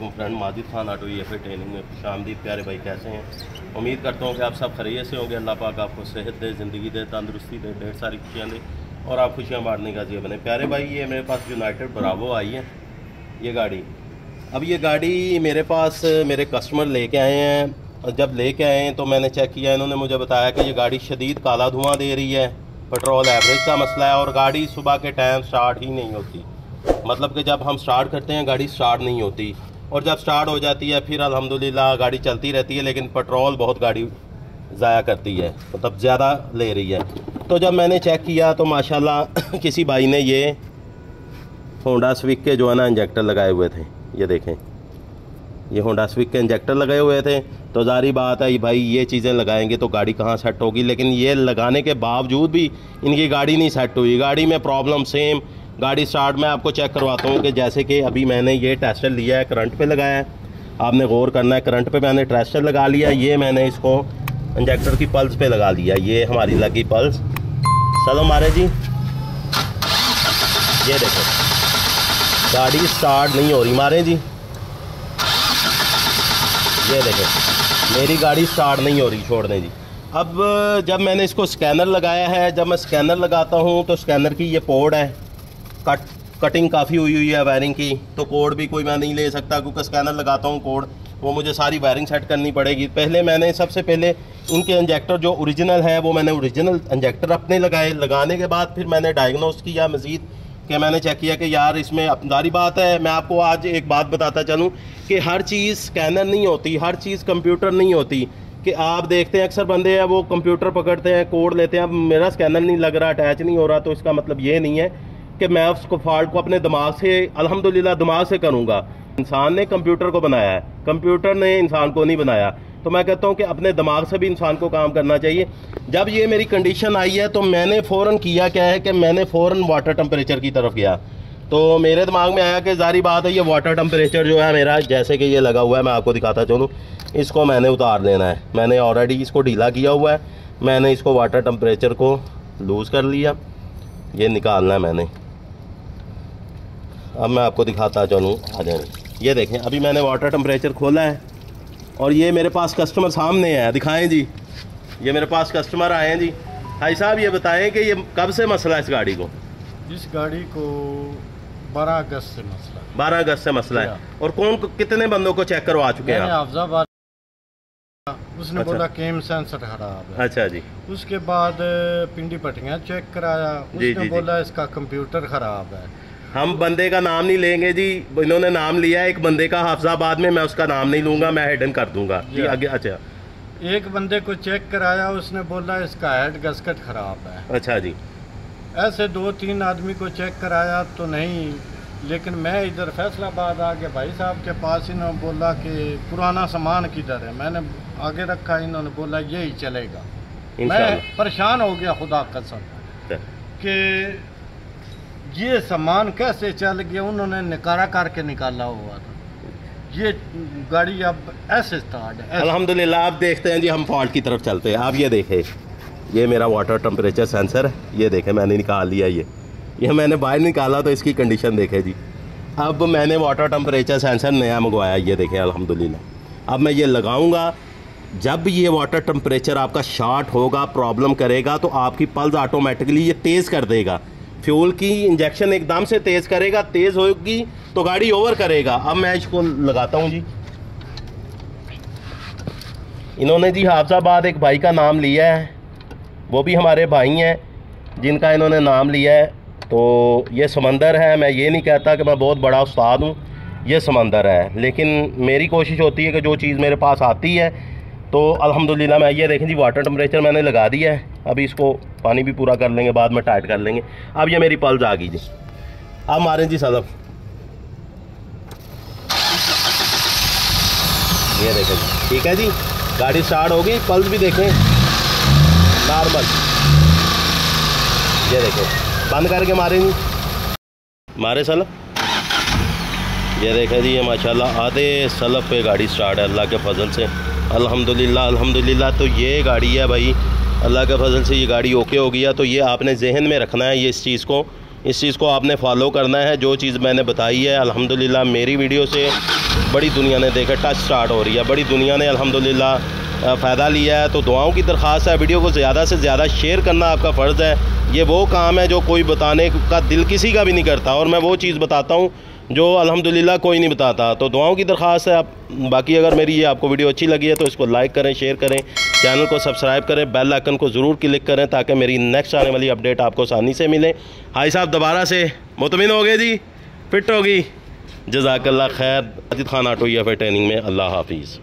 वालेकुम friend, Majid Khan auto EFI training में खुशामदीद। प्यारे भाई कैसे हैं? उम्मीद करता हूँ कि आप सब खैरियत से होंगे। अल्लाह पाक आपको सेहत दे, ज़िंदगी दे, तंदुरुस्ती दे, ढेर सारी खुशियाँ दे और आप खुशियाँ बांटने का जी बने। प्यारे भाई ये मेरे पास यूनाइटेड ब्रावो आई है ये गाड़ी। अब ये गाड़ी मेरे पास मेरे कस्टमर लेके आए हैं और जब लेके आए हैं तो मैंने चेक किया, इन्होंने मुझे बताया कि ये गाड़ी शदीद काला धुआं दे रही है, पेट्रोल एवरेज का मसला है और गाड़ी सुबह के टाइम स्टार्ट ही नहीं होती। मतलब कि जब हम स्टार्ट करते हैं गाड़ी स्टार्ट नहीं होती और जब स्टार्ट हो जाती है फिर अल्हम्दुलिल्लाह गाड़ी चलती रहती है, लेकिन पेट्रोल बहुत गाड़ी ज़ाया करती है, मतलब ज़्यादा ले रही है। तो जब मैंने चेक किया तो माशाल्लाह किसी भाई ने ये होंडा स्विक के जो है ना इंजेक्टर लगाए हुए थे। ये देखें, ये होंडा स्विक के इंजेक्टर लगाए हुए थे। तो जारी बात है भाई ये चीज़ें लगाएंगे तो गाड़ी कहाँ सेट होगी, लेकिन ये लगाने के बावजूद भी इनकी गाड़ी नहीं सेट हुई। गाड़ी में प्रॉब्लम सेम। गाड़ी स्टार्ट में आपको चेक करवाता हूँ कि जैसे कि अभी मैंने ये टेस्टर लिया है, करंट पे लगाया है। आपने गौर करना है, करंट पे मैंने टेस्टर लगा लिया। ये मैंने इसको इंजेक्टर की पल्स पे लगा लिया। ये हमारी लगी पल्स। चलो मारे जी, ये देखो गाड़ी स्टार्ट नहीं हो रही। मारे जी, ये देखो मेरी गाड़ी स्टार्ट नहीं हो रही, छोड़ दें जी। अब जब मैंने इसको स्कैनर लगाया है, जब मैं स्कैनर लगाता हूँ तो स्कैनर की ये पोर्ट है, कटिंग काफ़ी हुई है वायरिंग की, तो कोड भी कोई मैं नहीं ले सकता क्योंकि स्कैनर लगाता हूँ कोड, वो मुझे सारी वायरिंग सेट करनी पड़ेगी। पहले मैंने सबसे पहले इनके इंजेक्टर जो ओरिजिनल है वो मैंने ओरिजिनल इंजेक्टर अपने लगाए। लगाने के बाद फिर मैंने डायग्नोस किया मज़ीद कि मैंने चेक किया कि यार इसमें अपनी बात है। मैं आपको आज एक बात बताता चलूँ कि हर चीज़ स्कैनर नहीं होती, हर चीज़ कंप्यूटर नहीं होती। कि आप देखते हैं अक्सर बंदे हैं वो कंप्यूटर पकड़ते हैं, कोड लेते हैं। अब मेरा स्कैनर नहीं लग रहा, अटैच नहीं हो रहा, तो इसका मतलब ये नहीं है कि मैं उसको फॉल्ट को अपने दिमाग से, अल्हम्दुलिल्लाह दिमाग से करूँगा। इंसान ने कंप्यूटर को बनाया है, कंप्यूटर ने इंसान को नहीं बनाया। तो मैं कहता हूँ कि अपने दिमाग से भी इंसान को काम करना चाहिए। जब ये मेरी कंडीशन आई है तो मैंने फ़ौरन किया क्या है कि मैंने फ़ौरन वाटर टेम्परेचर की तरफ गया। तो मेरे दिमाग में आया कि जारी बात है ये वाटर टेम्परेचर जो है मेरा, जैसे कि ये लगा हुआ है, मैं आपको दिखाता चलूँ, इसको मैंने उतार लेना है। मैंने ऑलरेडी इसको ढीला किया हुआ है, मैंने इसको वाटर टेम्परेचर को लूज़ कर लिया, ये निकालना है मैंने। अब मैं आपको दिखाता चलूँ, आ जाए। ये देखें अभी मैंने वाटर टेम्परेचर खोला है और ये मेरे पास कस्टमर सामने है, दिखाएं जी। ये मेरे पास कस्टमर आए हैं जी। भाई साहब ये बताएं कि ये कब से मसला है इस गाड़ी को? इस गाड़ी को 12 अगस्त से मसला है। 12 अगस्त से मसला है। और कौन कितने बंदों को चेक करवा चुके हैं? अफजाबाद, उसने अच्छा। बोला केम सेंसर खराब है। अच्छा जी। उसके बाद पिंडी पटियाँ चेक कराया, उसने बोला इसका कंप्यूटर खराब है। हम बंदे का नाम नहीं लेंगे जी, इन्होंने नाम लिया है एक बंदे का हाफिजाबाद में, मैं उसका नाम नहीं लूँगा, मैं हिडन कर दूंगा जी आगे। अच्छा, एक बंदे को चेक कराया, उसने बोला इसका हेड गस्कट ख़राब है। अच्छा जी। ऐसे 2-3 आदमी को चेक कराया तो नहीं, लेकिन मैं इधर फैसलाबाद आ गया भाई साहब के पास। इन्होंने बोला कि पुराना सामान किधर है, मैंने आगे रखा, इन्होंने बोला यही चलेगा। मैं परेशान हो गया खुदा कसम कि ये सामान कैसे चल गया। उन्होंने निकारा करके निकाला हुआ था। ये गाड़ी अब ऐसे स्टार्ट है। अल्हम्दुलिल्लाह। आप देखते हैं जी, हम फॉल्ट की तरफ चलते हैं। आप ये देखें, ये मेरा वाटर टेम्परेचर सेंसर है, ये देखें मैंने निकाल लिया। ये मैंने बाहर निकाला तो इसकी कंडीशन देखें जी। अब मैंने वाटर टेम्परेचर सेंसर नया मंगवाया, ये देखें अल्हम्दुलिल्लाह। अब मैं ये लगाऊंगा, जब ये वाटर टेम्परेचर आपका शॉर्ट होगा, प्रॉब्लम करेगा, तो आपकी पल्स ऑटोमेटिकली ये तेज़ कर देगा। फ्यूल की इंजेक्शन एकदम से तेज़ करेगा, तेज़ होगी तो गाड़ी ओवर करेगा। अब मैं इसको लगाता हूँ जी। इन्होंने जी हाफिजाबाद एक भाई का नाम लिया है, वो भी हमारे भाई हैं जिनका इन्होंने नाम लिया है। तो ये समंदर है, मैं ये नहीं कहता कि मैं बहुत बड़ा उस्ताद हूँ, ये समंदर है, लेकिन मेरी कोशिश होती है कि जो चीज़ मेरे पास आती है तो अल्हम्दुलिल्लाह। मैं ये देखें जी, वाटर टेम्परेचर मैंने लगा दिया है। अभी इसको पानी भी पूरा कर लेंगे, बाद में टाइट कर लेंगे। अब ये मेरी पल्स आ गई जी। अब मारें जी सदफ, ये देखें जी, ठीक है जी, गाड़ी स्टार्ट हो गई। पल्स भी देखें नॉर्मल, ये देखें, बंद करके मारें जी, मारे सलफ। ये देखें जी, ये माशाल्लाह आधे सलफ पे गाड़ी स्टार्ट है अल्लाह के फजल से, अल्हम्दुलिल्लाह अल्हम्दुलिल्लाह। तो ये गाड़ी है भाई, अल्लाह के फजल से ये गाड़ी ओके हो गया। तो ये आपने जहन में रखना है ये इस चीज़ को, इस चीज़ को आपने फॉलो करना है। जो चीज़ मैंने बताई है अल्हम्दुलिल्लाह मेरी वीडियो से बड़ी दुनिया ने देखे टच स्टार्ट हो रही है, बड़ी दुनिया ने अल्हम्दुलिल्लाह फ़ायदा लिया है। तो दुआओं की दरख्वास्त है, वीडियो को ज़्यादा से ज़्यादा शेयर करना आपका फ़र्ज़ है। ये वो काम है जो कोई बताने का दिल किसी का भी नहीं करता, और मैं वो चीज़ बताता हूँ जो अल्हम्दुलिल्लाह कोई नहीं बताता। तो दुआओं की दरख्वास्त है। आप बाकी अगर मेरी ये आपको वीडियो अच्छी लगी है तो इसको लाइक करें, शेयर करें, चैनल को सब्सक्राइब करें, बेल आइकन को ज़रूर क्लिक करें ताकि मेरी नेक्स्ट आने वाली अपडेट आपको आसानी से मिले। हाई साहब दोबारा से मुतमिन हो गए जी, फिट होगी। जज़ाकल्लाह खैर। अजीत खान ऑटो या फिर ट्रेनिंग में। अल्लाह हाफिज़।